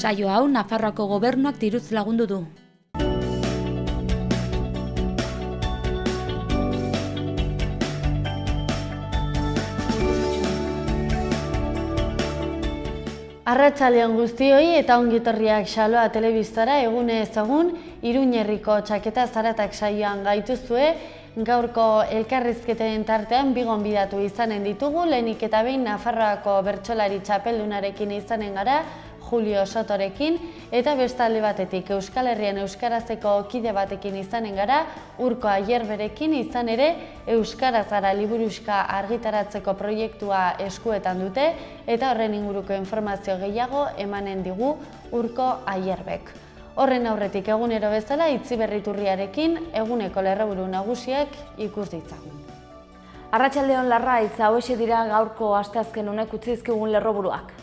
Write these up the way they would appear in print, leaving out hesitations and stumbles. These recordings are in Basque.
Saio hau Nafarroako gobernuak diruz lagundu du. Arratsaldeon guztioi eta ongitorriak Xaloa telebistara egunez egun Iruñerriko txaketa zaratak saioan gaituzue. Gaurko elkarrizketen tartean bi gonbidatu izanen ditugu, lehenik eta behin Nafarroako bertsolari txapeldunarekin izanen gara, Julio Sotorekin, eta beste alde batetik Euskal Herrian euskarazeko kide batekin izanen gara, Urko Ayerberekin, izan ere Euskaraz gara liburuxka argitaratzeko proiektua eskuetan dute, eta horren inguruko informazio gehiago emanen digu Urko Ayerbek. Horren aurretik egunero bezala Itziberriturriarekin eguneko lerroburu nagusiak ikus ditzagun. Arratsaldeon Larraitz, hauxe dira gaurko asteazken honek utzi dizkigun lerroburuak.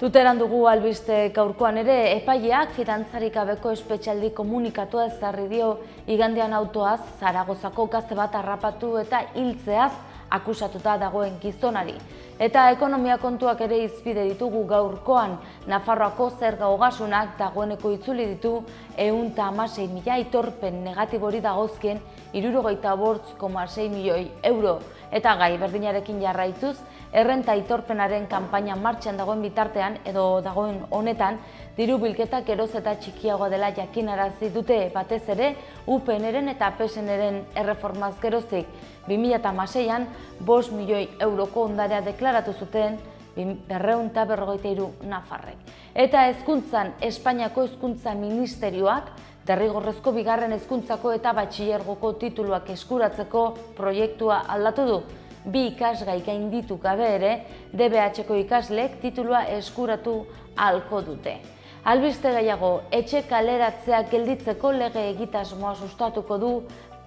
Tuteran dugu albiste gaurkoan ere, epaileak fidantzarik gabeko espetxealdi komunikatua ezarri dio igandean autoaz Zaragozako gazte bat harrapatu eta hiltzeaz akusatuta dagoen gizonari. Eta ekonomia kontuak ere hizpide ditugu gaurkoan. Nafarroako zerga ogasunak dagoeneko itzuli ditu 116.000 aitorpen negatibori dagozkien 75,6 milioi euro. Eta gai berdinarekin jarraituz, errenta aitorpenaren kanpaina martxan dagoen bitartean edo dagoen honetan, diru bilketak geroz eta txikiagoa dela jakinarazi dute, batez ere UPNren eta PSNren erreformaz geroztik. 2016an 5 milioi euroko ondarea deklaratu zuten 253 nafarrek. Eta hezkuntzan Espainiako Hezkuntza Ministerioak derrigorrezko bigarren hezkuntzako eta batxilergoko tituluak eskuratzeko proiektua aldatu du. Bi ikasgai gainditu gabe ere, DBH-ko ikasleek titulua eskuratu ahalko dute. Albiste gehiago, etxe kaleratzea gelditzeko lege egitasmoa sustatuko du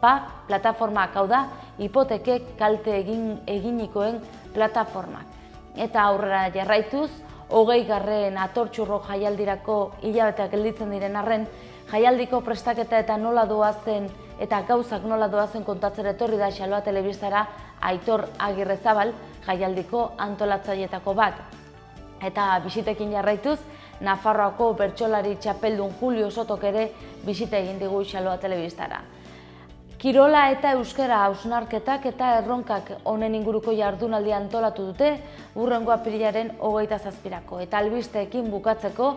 PAC plataformak, hau da, hipotekek kalte eginikoen plataformak. Eta aurrera jarraituz, 20. atortxurro jaialdirako hilabeteak gelditzen diren arren, jaialdiko prestaketa eta nola doazen eta gauzak nola doazen kontatzera etorri da Xaloa telebistara Aitor Agirrezabal, jaialdiko antolatzaileetako bat. Eta bisitekin jarraituz, Nafarroako bertsolari txapeldun Julio Sotok ere bisita egin digu Xaloa telebistara. Kirola eta euskara hausnarketak eta erronkak honen inguruko jardunaldia antolatu dute hurrengo apirilaren 27-rako. Eta albisteekin bukatzeko,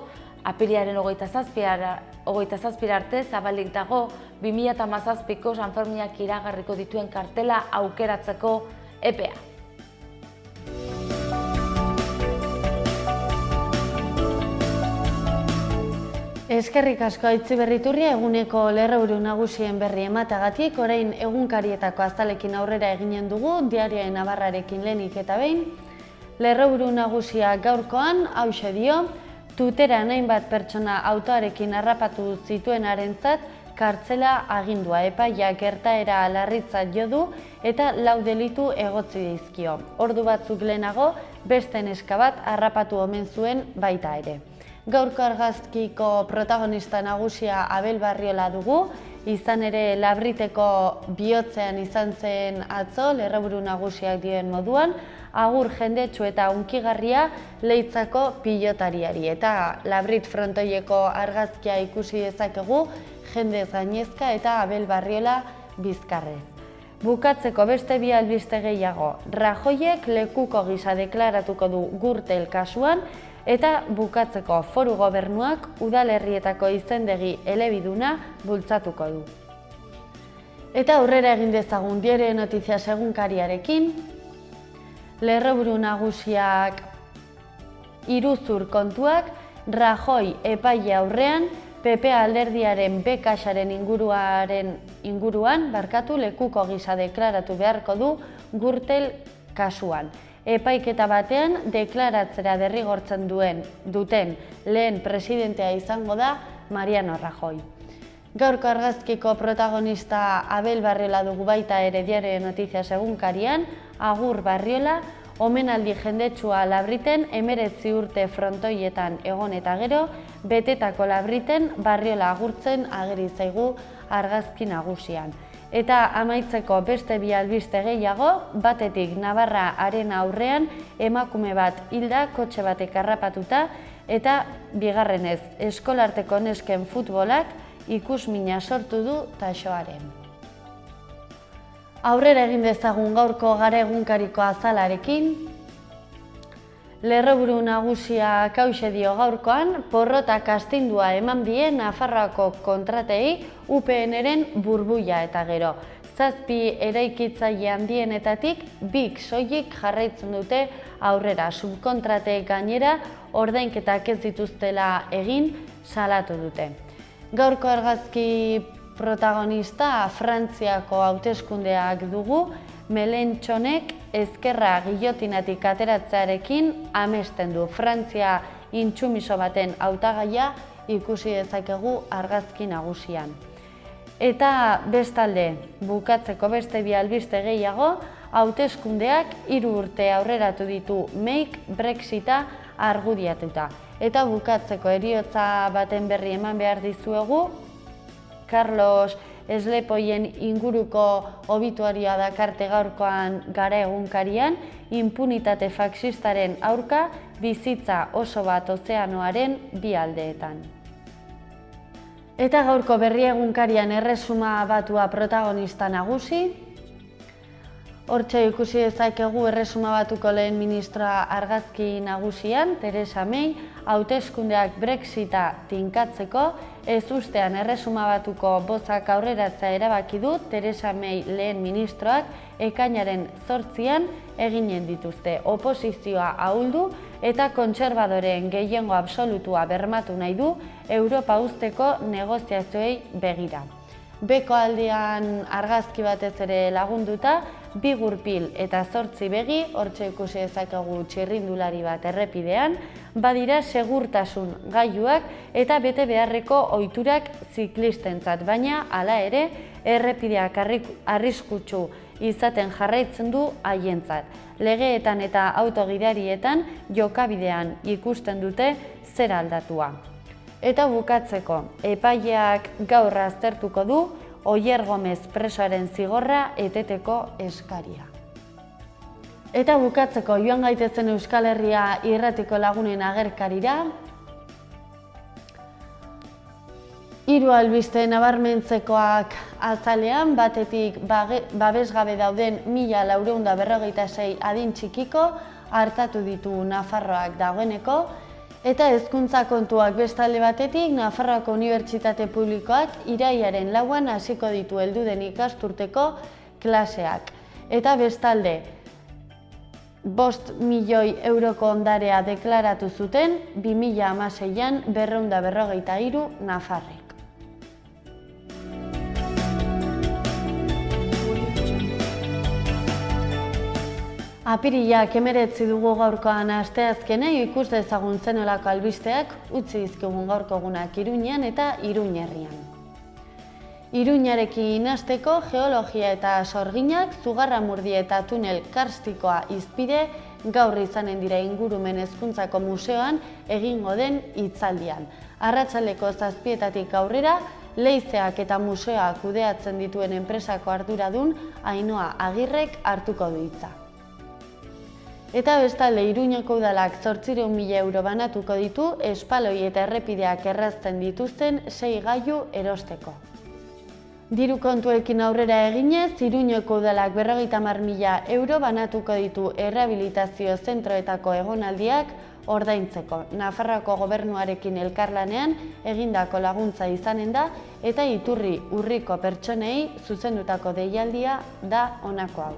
apirilaren 27 arte zabalik dago 2017ko Sanferminak iragarriko dituen kartela aukeratzeko epea. Eskerrik asko Itziberriturria eguneko lerroburu nagusien berri ematagatik, orain egunkarietako azalekin aurrera eginen dugu, Diario Navarrarekin lehenik eta behin. Lerroburu nagusia gaurkoan, hauxe dio, Tuteran hainbat pertsona autoarekin harrapatu zituenarentzat kartzela agindua, epaia gertaera larritzat jo du eta 4 delitu egotzi dizkio. Ordu batzuk lehenago, beste neska bat harrapatu omen zuen baita ere. Gaurko argazkiko protagonista nagusia Abel Barriola dugu, izan ere Labriteko bihotzean izan zen atzo, lerroburu nagusiak dioen moduan, agur jendetsu eta hunkigarria Leitzako pilotariari. Eta Labrit frontoieko argazkia ikusi dezakegu, jendez gainezka eta Abel Barriola bizkarrez. Bukatzeko beste bi albiste gehiago, Rajoyek lekuko gisa deklaratuko du Gürtel kasuan, eta bukatzeko Foru Gobernuak udalerrietako izendegi elebiduna bultzatuko du. Eta aurrera egin dezagun Diario Noticias egunkariarekin, lerroburu nagusiak iruzur kontuak, Rajoy epaile aurrean, PP alderdiaren B-kaxaren inguruan lekuko gisa deklaratu beharko du Gürtel kasuan. Epaiketa batean deklaratzera derrigortzen duten lehen presidentea izango da Mariano Rajoy. Gaurko argazkiko protagonista Abel Barriola dugu baita ere Diario Noticias egunkarian, agur Barriola, omenaldi jendetsua Labriten 19 urte frontoietan egon eta gero, betetako Labriten Barriola agurtzen ageri zaigu argazki nagusian. Eta amaitzeko beste bi albiste gehiago, batetik Navarra Arena aurrean emakume bat hilda kotxe batek harrapatuta, eta bigarrenez eskolarteko nesken futbolak ikusmina sortu du taxoaren. Aurrera egin dezagun gaurko Gara egunkariko azalarekin. Lerroburu nagusia hauxe dio gaurkoan, porrotak astindua eman die Nafarroako kontratei UPNren burbuila eta gero. 7 eraikitzaile handienetatik 2 soilik jarraitzen dute aurrera. Subkontratek gainera ordainketak ez dituztela egin salatu dute. Gaurko argazki protagonista Frantziako hauteskundeak dugu, Melenchonek ezkerra gillotinatik ateratzearekin amesten du. Frantzia intsumiso baten hautagaia ikusi dezakegu argazki nagusian. Eta bestalde, bukatzeko beste bi albiste gehiago, hauteskundeak 3 urte aurreratu ditu Mayk Brexita argudiatuta. Eta bukatzeko heriotza baten berri eman behar dizuegu, Carlos Eslepoien inguruko obituarioa dakarte gaurkoan Gara egunkarian, inpunitate faxistaren aurka bizitza oso bat ozeanoaren bi aldeetan. Eta gaurko Berri egunkarian erresuma batua protagonista nagusi. Hortxe ikusi dezakegu erresuma batuko lehen ministroa argazki nagusian, Theresa May, hauteskundeak Brexita tinkatzeko, ezustean erresuma batuko bozak aurreratzea erabaki du Theresa May lehen ministroak ekainaren 8an eginen dituzte. Oposizioa ahuldu eta kontserbadoreen gehiengo absolutua bermatu nahi du Europa uzteko negoziazioei begira. Beko aldean argazki batez ere lagunduta, 2 gurpil eta 8 begi, hortxe ikusi dezakegu txirrindulari bat errepidean, badira segurtasun gailuak eta bete beharreko ohiturak ziklistentzat, baina hala ere errepideak arriskutsu izaten jarraitzen du haientzat. Legeetan eta autogidarietan jokabidean ikusten dute zer aldatua. Eta bukatzeko, epaileak gaur aztertuko du Oier Gomez presoaren zigorra eteteko eskaria. Eta bukatzeko, joan gaitezen Euskal Herria irratiko lagunen agerkarira. 3 albiste nabarmentzekoak azalean, batetik babesgabe dauden 1456 adin txikiko artatu ditu Nafarroak dagoeneko, eta hezkuntza kontuak bestalde batetik, Nafarroako Unibertsitate Publikoak irailaren 4an hasiko ditu helduden ikasturteko klaseak. Eta bestalde, 5 milioi euroko ondarea deklaratu zuten 2016an 243 nafarrek. Apirilak 19 dugu gaurkoan asteazkenei, ikus dezagun zenolako albisteak utzi dizkigun gaurko egunak Iruñean eta Iruñ herrian. Iruñarekin hasteko geologia eta sorginak, Zugarramurdi eta tunel karstikoa hizpide gaur izanen dira ingurumen hezkuntzako museoan egingo den hitzaldian. Arratsaldeko 7etatik aurrera, leizeak eta museoak kudeatzen dituen enpresako arduradun Ainhoa Agirrek hartuko du hitza. Eta bestalde Iruñeko udalak 800.000 euro banatuko ditu espaloi eta errepideak errazten dituzten 6 gailu erosteko. Diru kontuekin aurrera eginez, Iruñeko udalak 50.000 euro banatuko ditu errehabilitazio zentroetako egonaldiak ordaintzeko. Nafarroako gobernuarekin elkarlanean egindako laguntza izanen da eta iturri urriko pertsonei zuzendutako deialdia da honako hau.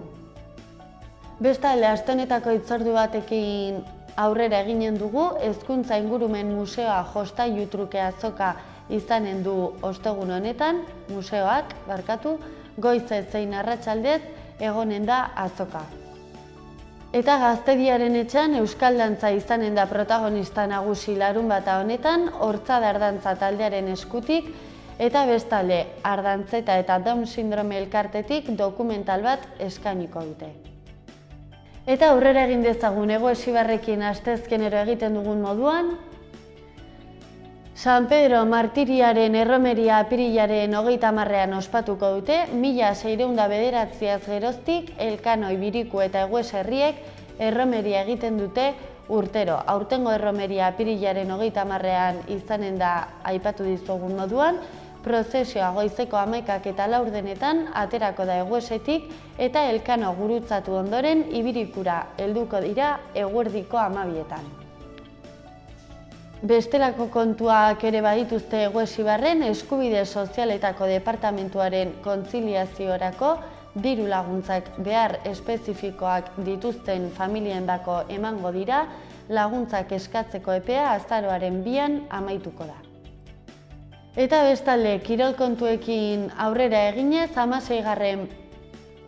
Bestalde, aste honetako hitzordu batekin aurrera eginen dugu, Hezkuntza Ingurumen Museoa jostailu truke azoka izanen du ostegun honetan, museoak, goizez zein arratsaldez egonen da azoka. Eta Gaztediaren etxean euskal dantza izanen da protagonista nagusi larunbata honetan, Hortzada Ardantza taldearen eskutik, eta bestalde, Ardantzeta eta Down sindrome elkartetik dokumental bat eskainiko dute. Eta aurrera egin dezagun Hego Esibarrekin asteazkenero egiten dugun moduan, San Pedro martiriaren erromeria apirilaren 30ean ospatuko dute, 1609 geroztik Elkano, Ibiriku eta Egues herriek erromeria egiten dute urtero. Aurtengo erromeria apirilaren 30ean izanen da aipatu dizugun moduan, prozesioa goizeko 11:04 aterako da Eguesetik eta Elkano gurutzatu ondoren Ibirikura helduko dira eguerdiko 12etan. Bestelako kontuak ere badituzte Eguesibarren, eskubide sozialetako departamentuaren kontziliaziorako diru laguntzak behar espezifikoak dituzten familiendako emango dira, laguntzak eskatzeko epea azaroaren 2an amaituko da. Eta bestalde, kirol kontuekin aurrera eginez, 16.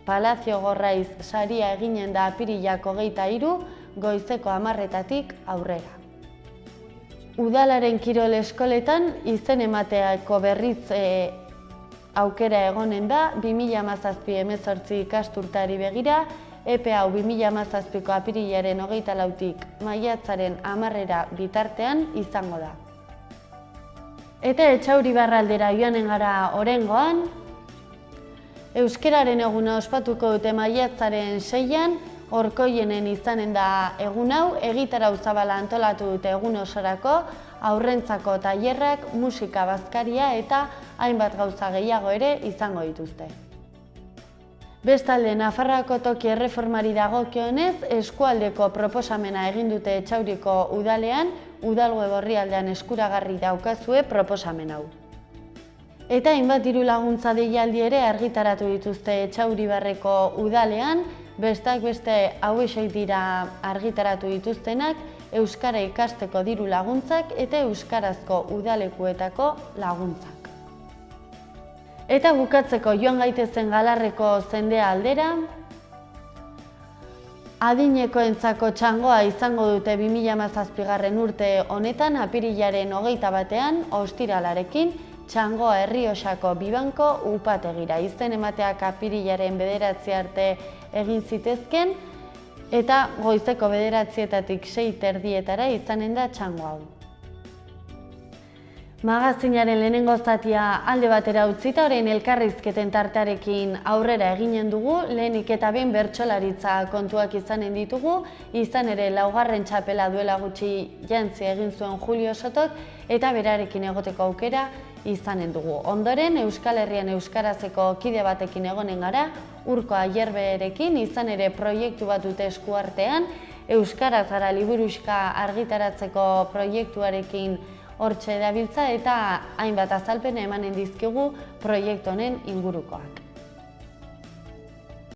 Palazio Gorraiz saria eginen da apirilak 23 goizeko 10:00 aurrera. Udalaren kirol eskoletan izen emateako berriz aukera egonen da 2017-18 ikasturteari begira, epe hau 2017ko apirilaren 24tik maiatzaren 10 bitartean izango da. Eta Etxauribarra aldera joanen gara oraingoan, euskararen eguna ospatuko dute maiatzaren 6an, Orkoienen izanen da egun hau, egitarau zabala antolatu dute egun osorako, haurrentzako tailerrak, musika bazkaria eta hainbat gauza gehiago ere izango dituzte. Bestalde, Nafarroako toki erreformari dagokionez, eskualdeko proposamena egin dute Etxauriko udalean, udal web orrialdean eskuragarri daukazue proposamen hau. Eta hainbat diru laguntza deialdi ere argitaratu dituzte Etxauribarreko udalean, besteak beste hauexek dira argitaratu dituztenak, euskara ikasteko diru laguntzak eta euskarazko udalekuetako laguntzak. Eta bukatzeko joan gaitezen Galarreko zendea aldera, adinekoentzako txangoa izango dute 2017 urte honetan, apirilaren 21ean, ostiralarekin, txangoa Errioxako Bibanko upategira. Izen emateak apirilaren 9 arte egin zitezken, eta goizeko 9:00 6:30 izanen da txango hau. Magazinaren lehenengo zatia alde batera utzita, orain elkarrizketen tartearekin aurrera eginen dugu, lehenik eta behin bertsolaritza kontuak izanen ditugu, izan ere laugarren txapela duela gutxi jantzi egin zuen Julio Sotok, eta berarekin egoteko aukera izanen dugu. Ondoren, Euskal Herrian euskarazeko kide batekin egonen gara, Urko Ayerberekin, izan ere proiektu bat dute eskuartean, euskaraz gara liburuxka argitaratzeko proiektuarekin hortxe dabiltza eta hainbat azalpena emanen dizkigu proiektu honen ingurukoak.